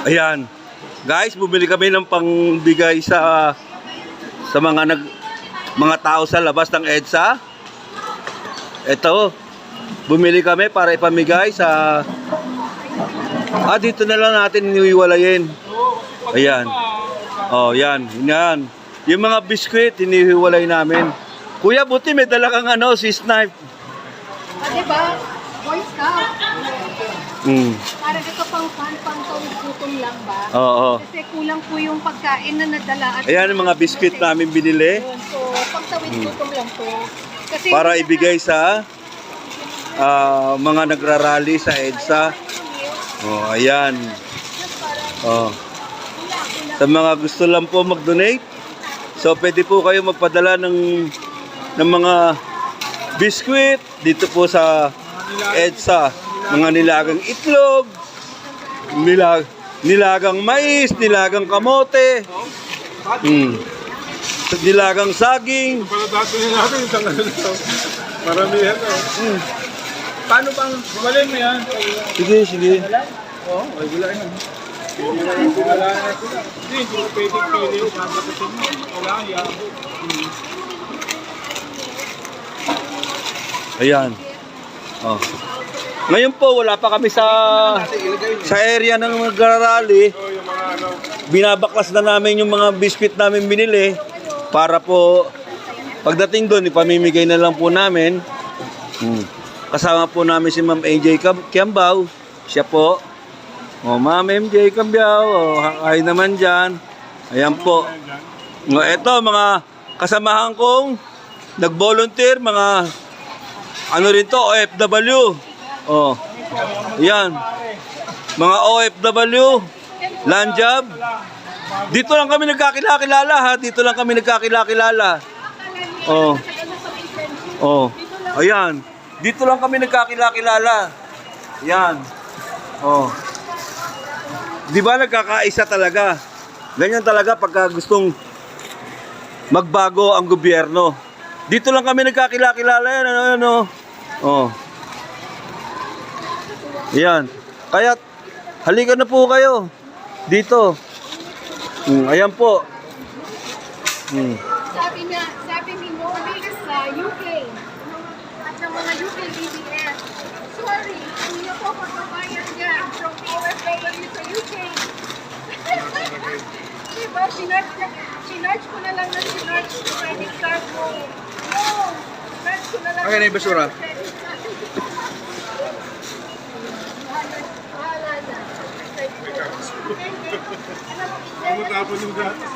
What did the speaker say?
Ayan. Guys, bumili kami ng pangbigay sa mga tao sa labas ng EDSA. Ito. Bumili kami para ipamigay sa dito na lang natin inihiwalayin. Ayan. Oh, yan. Yan. Yung mga biskwit inihiwalay namin. Kuya, buti may dala kang sis knife. Diba? Boy Scout. Para ito pang gutom lang ba? Oo. Kasi kulang po yung pagkain na nadala. At Ayan ang mga biskwit namin binili. so, pagtawid gutom lang po. Kasi Para ibigay sa mga nagrarally sa EDSA. Oh, ayan. Oh. Sa mga gusto lang po mag-donate, so pwede po kayo magpadala ng mga biskwit dito po sa EDSA. Mga nilagang itlog, nilagang mais, nilagang kamote, nilagang saging. Paladatin natin isang maramihan na. Paano bang gumalin mo yan? Sige. Oo, ay wala yan. Wala na sila. Hindi ko pwedeng pili. Sabagutin mo. Wala, yabo. Ayan. Oh. Ngayon po, wala pa kami sa area ng nagrarally. Binabaklas na namin yung mga biscuit namin binili para po pagdating doon, ipamimigay na lang po namin. Kasama po namin si Ma'am AJ Kiambao. Siya po. Oh, Ma'am MJ Kiambao. Oh, ay naman dyan. Ayan po. Ito, mga kasamahan kong nag-volunteer, mga rin to, OFW. Oh. Ayan. Mga OFW, land job. Dito lang kami nagkakilala ha. Dito lang kami nagkakilala. Oh. Oh. Ayan. Dito lang kami nagkakilala. Yan. Oh. Di ba nagkakaisa talaga? Ganyan talaga pagka gustong magbago ang gobyerno. Dito lang kami nagkakilala yan. Ano. Oh. Yan. Kaya halika na po kayo. Dito. Ayan po. Sabi ni Mobilis sa UK at ng mga UK BBS, sorry, hindi ako magbabayad dyan from OFW sa UK. Diba, sinarge ko na lang na sinarge ko credit card mo. No, sinarge ko na lang. Okay na yung basura. Bahala na. Matapon yung gatas.